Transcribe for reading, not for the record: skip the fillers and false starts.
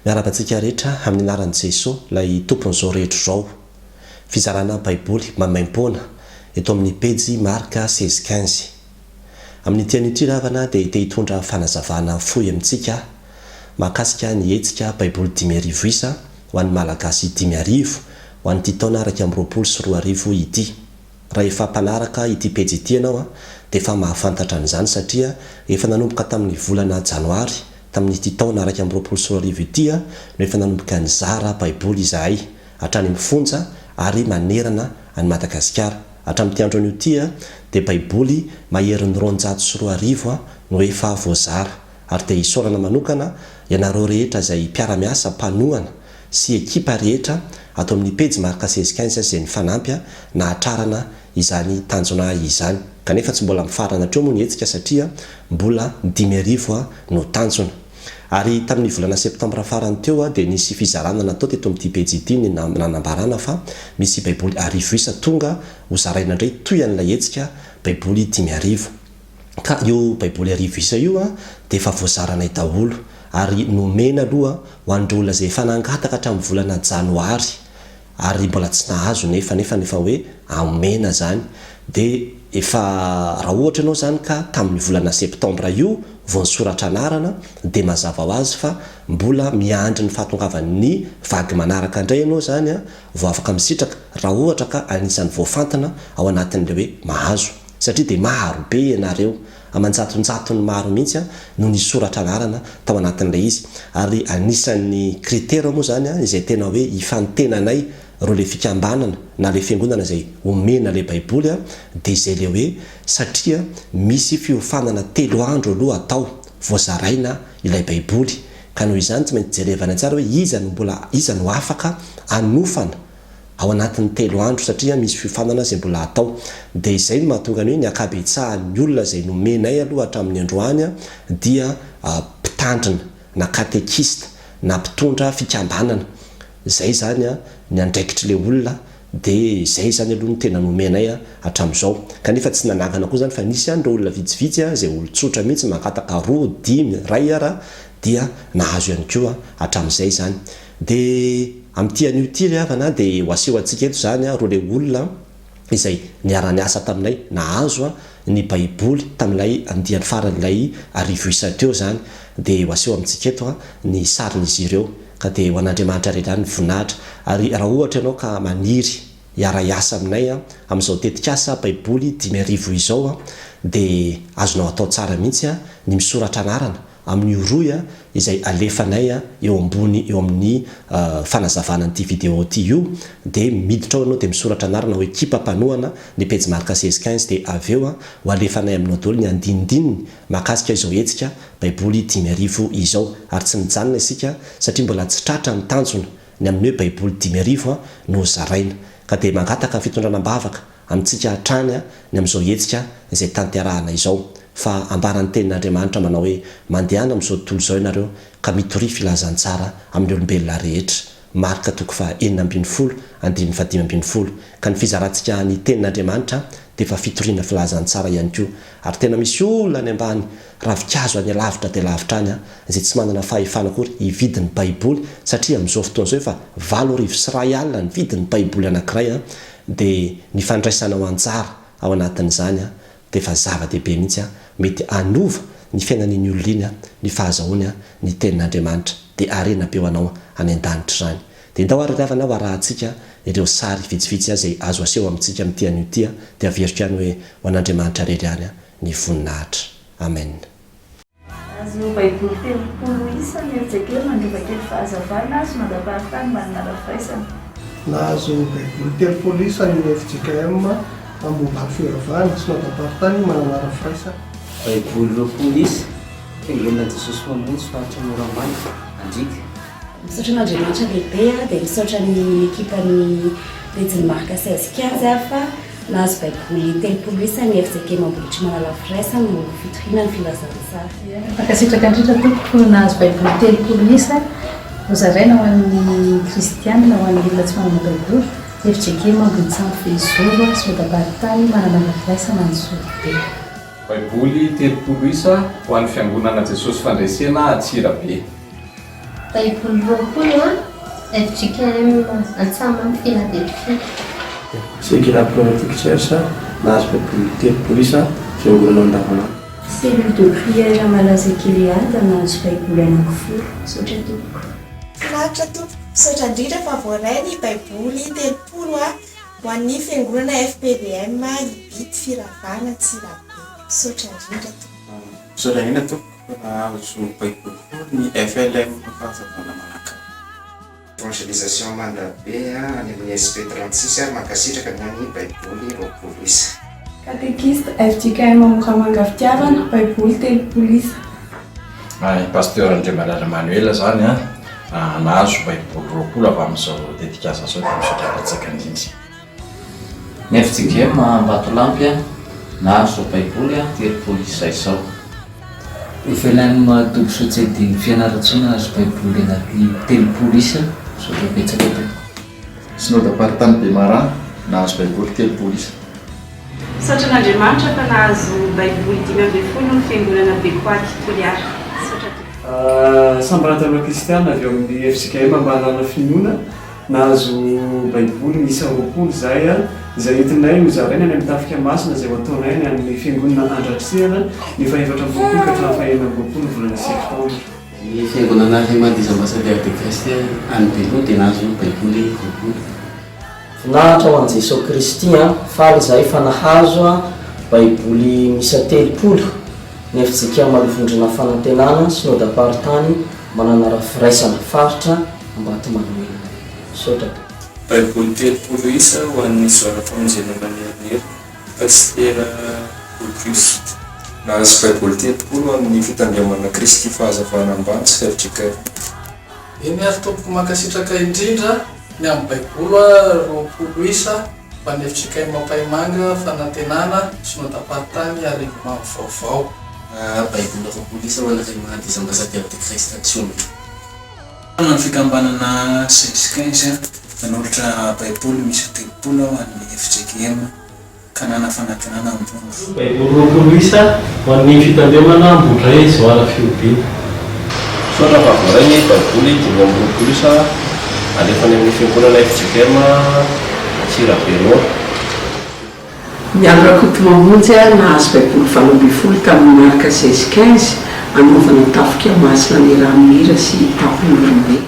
Miarabantsika rehetra amin'ny anaran'i Jesosy lay tompon'izao rehetra izao. Fizarana Baiboly Maimaim-poana eto amin'ny Pejy MK1615. Amin'ny tian'ity ravana dia te hitondra fanazavana fohy amintsika mahakasika ny hetsika Baiboly 1000 isa ho an'ny malagasy 1000 ho an'ity taona 2024 ity. Raha efa mpanaraka ity pejy ity ianao dia efa mahafantatra an'izany satria efa nanomboka tamin'ny volana Janoary tamin'ny ity taona 2024 ity no efa nanomboka nizara Baiboly izahay hatrany mifonja ary manerana any Madagasikara. Hatramin'ity andro an'io ity dia Baiboly maherin'ny 204 no efa voazara ary dia isaorana manokana ianareo rehetra izay mpiara-miasa mpanohana sy ekipa rehetra ato amin'ny pejy Marka 1615 izay ny fanampy na hatrarana izany tanjona izany. Kanefa tsy mbola mifarana hatreo moa ny hetsika satria mbola 10,000 no tanjona. Ary tamin'ny volana septambra farany teo dia nisy fizarana natao teto amin'ity pejy ity ny nanambarana fa misy Baiboly 1000 isa tonga ho zaraina indray toy an'ilay hetsika Baiboly 10,000. Ka io Baiboly 1000 isa io dia efa voazaranay daholo ary nomena aloha ho an'ireo olona izay efa nangataka hatramin'ny volana Janoary ary mbola tsy nahazo nefa hoe amena zany. Dia efa raha ohatra ianao zany ka tamin'ny volana septambra io vao nisoratra anarana dia mazava ho azy fa mbola miandry ny fahatongavan'ny vagy manaraka indray ianao zany vao afaka misitraka raha ohatra ka anisan'ny voafantana ao anatin'ilay hoe mahazo satria dia maro be ianareo amanjatonjatony maro mihitsy no nisoratra anarana tao anatin'ilay izy ary anisan'ny kritera moa zany izay tena hoe ifantenanay ro le fikambanana na le fiangonana izay omena le Baiboly dia izay le hoe satria misy fiofanana 3 andro aloha atao voazaraina ilay Baiboly ka noho izany tsy maintsy jerevana tsara hoe iza no afaka anofana ao anatin'ny 3 andro satria misy fiofanana izay mbola atao. Dia izay no mahatonga ny hoe ny akabetsahan'ny olona izay nomenay aloha hatramin'ny androany dia mpitandrina na katekista na mpitondra fikambanana. Zay zany ny andraikitry le olona dia zay zany aloha ny tena nomenay hatramin'izao. Kanefa tsy nanangana koa zany fa nisy andro olona vitsivitsy izay olon-tsotra mihitsy mankataka 2, 10, 1 dia nahazo ihany koa hatramin'izay zany. Dia amin'ity an'io ity ry havana dia ho aseho antsika eto zany roa le olona izay niara-niasa taminay nahazo ny Baiboly tamin'ilay andiany faran'ilay 1000 isa teo zany. Dia ho aseho amintsika eto ny sarin'izy ireo ka dia ho an'Andriamanitra rehetra ny voninahitra. Ary raha ohatra ianao ka maniry hiara-iasa aminay amin'izao tetikasa Baiboly 10,000 izao dia azonao atao tsara mihitsy ny misoratra anarana amin'ny rohy izay alefanay eo amin'ny fanazavana n'ity vidéo ity io dia miditra ao ianao dia misoratra anarana ho ekipa mpanohana ny pejy Marka 1615 dia aveo ho alefanay aminao daholo ny andinindininy mahakasika izao hetsika Baiboly 10,000 izao. Ary tsy mijanona isika satria mbola tsy tratra ny tanjona ny amin'ny hoe Baiboly 10,000 no zaraina ka dia mangataka fitondranam-bavaka amintsika hatrany ny amin'izao hetsika izay tanterahana izao. Fa ambaran'ny tenin'Andriamanitra manao hoe mandehana amin'izao tontolo izao ianareo ka mitory filazantsara amin'ny olombelona rehetra. Marka 9:12-15 ka ny fizarantsika ny tenin'Andriamanitra dia efa fitoriana filazantsara ihany koa. Ary tena misy olona any ambany ravikazo any lavitra dia lavitra any izay tsy manana fahefana akory hividin'ny Baiboly satria amin'izao fotoan'izao efa 7,100 alina ny vidin'ny Baiboly anankiray dia ny fandraisana ho anjara ao anatin'izany dia efa zava-dehibe mihitsy mety anova ny fiainan'iny olona iny ny fahazahoany ny tenin'Andriamanitra dia arena be ho anao any an-danitra zany. Dia ndao ary ravana ho arahantsika ireo sary vitsivitsy izay azo aseho amintsika amin'ity an'io ity dia averika any hoe ho an'Andriamanitra rery any ny voninahitra. Amen. Azo Baiboly 10,000 isa ny hetsika mandrova kely fahazavana sy mandaparitany manana rafaisana. Nahazo Baiboly 10,000 isa ny FJKM ambomba fioravana sy mandaparitany manana rafaisana. Baiboly 20,000 isa fiangonana Jesosy mamonjy faritra moramany andrika. Misaotra n'Andriamanitra lehibe dia misaotra ny ekipan'ny pejy Marka 1615 fa nahazo Baiboly 10,000 isa ny FJK mambolitra manana rafaisana no fitoriana ny filazantsara. Pakasitraka indrindra tompoko nahazo Baiboly 10,000 isa ho zaraina ho an'ny kristianina ho an'ny olona tsy manana Baiboly. FJK mambolitsany fezoro sy mandaparitany manana rafaisana ny sorobe. Baiboly 10,000 isa ho an'ny fiangonana Jesosy fandraisena Atsirabe. Baiboly roapolo FGKM Antsama amin'ny Philadelphia. Sekira politique cherche nahazo baiboly telopolo isa fiangonana andavanandro. Cellule de prière malaza Gilead nahazo baiboly anankifolo. Saotra tompoko. Lahatra tompoko. Saotra indrindra fa voaray ny baiboly telopolo ho an'ny fiangonana FPVM ibity Firavana Tsirabe. Saotra indrindra tompoko. Saotra indrindra tompoko nahazo baiboly ny FLM Fizarana Marka. Évangélisation mandabe any amin'ny SP36 makasitraka ny an'ny baiboly roapolo isa. Catéchiste FGKM Moramanga Fitiavana baiboly telopolo isa. Pasteur André Malala Manuel zany nahazo baiboly roapolo avy amin'izao dedikasa zao dia misaotra betsaka indrindra. Ny FGKM Mbatolampy nahazo baiboly telopolo isa izao. FLM Tobo Sotsedy fianaratsina nahazo baiboly anaty telopolo isa. Saotra betsaka tompoko. Synode apartany be Mara nahazo baiboly telopolo isa. Saotra n'Andriamanitra fa nahazo baiboly 5 ny fiangonana Bekoaky Toliara. Saotra tompoko. Sambaratana kristiana avy eo amin'ny FGKM Ambanana Finoana nahazo baiboly miisa roapolo izay entinay ho zaraina any amin'ny tafika masina izay ho ataonay any amin'ny fiangonana Andratrehana ny faefatra ambinifolo ka hatramin'ny faha enina ambinifolo volana septambra. Ny fiangonana Rema des Ambassadeurs de Christ any Beloa dia nahazo baiboly roapolo. Finahitra ho an'i Jesosy Kristy faly izay fa nahazo baiboly miisa telopolo. Ny FGKM Malivondrona Fanantenana Synode apartany manana rafiraisana faritra Ambatomanoela. Saotra tompoko. Baiboly telopolo isa ho an'ny zoara-pamonjenana mianero Pasteur Auguste. Nahazo baiboly telopolo amin'ny fitandremana Kristy fahazavana ambany FGKM. Eny ary tompoko mankasitraka indrindra ny amin'ny baiboly roapolo isa fa ny FGKM Mapaimanga Fanantenana Synode apartany Arivomamy vaovao. Baiboly roapolo isa ho an'ny Rema des Ambassadeurs de Christ Action. Ny fikambanana 1615 nanolotra baiboly misy telopolo ho an'ny FGKM kanana fanantenana ambony. Baiboly roapolo isa ho an'ny fitandremana Ambondray Zoara Fiobiana. Saotra fa voaray ny baiboly 5 isa alefany amin'ny fiangonana FGKM Tsirabe. Ny andro akoto mamonjy nahazo baiboly 20 tamin'ny Marka 1615 anaovana tafika masina ny Raha sy tapony Rohy.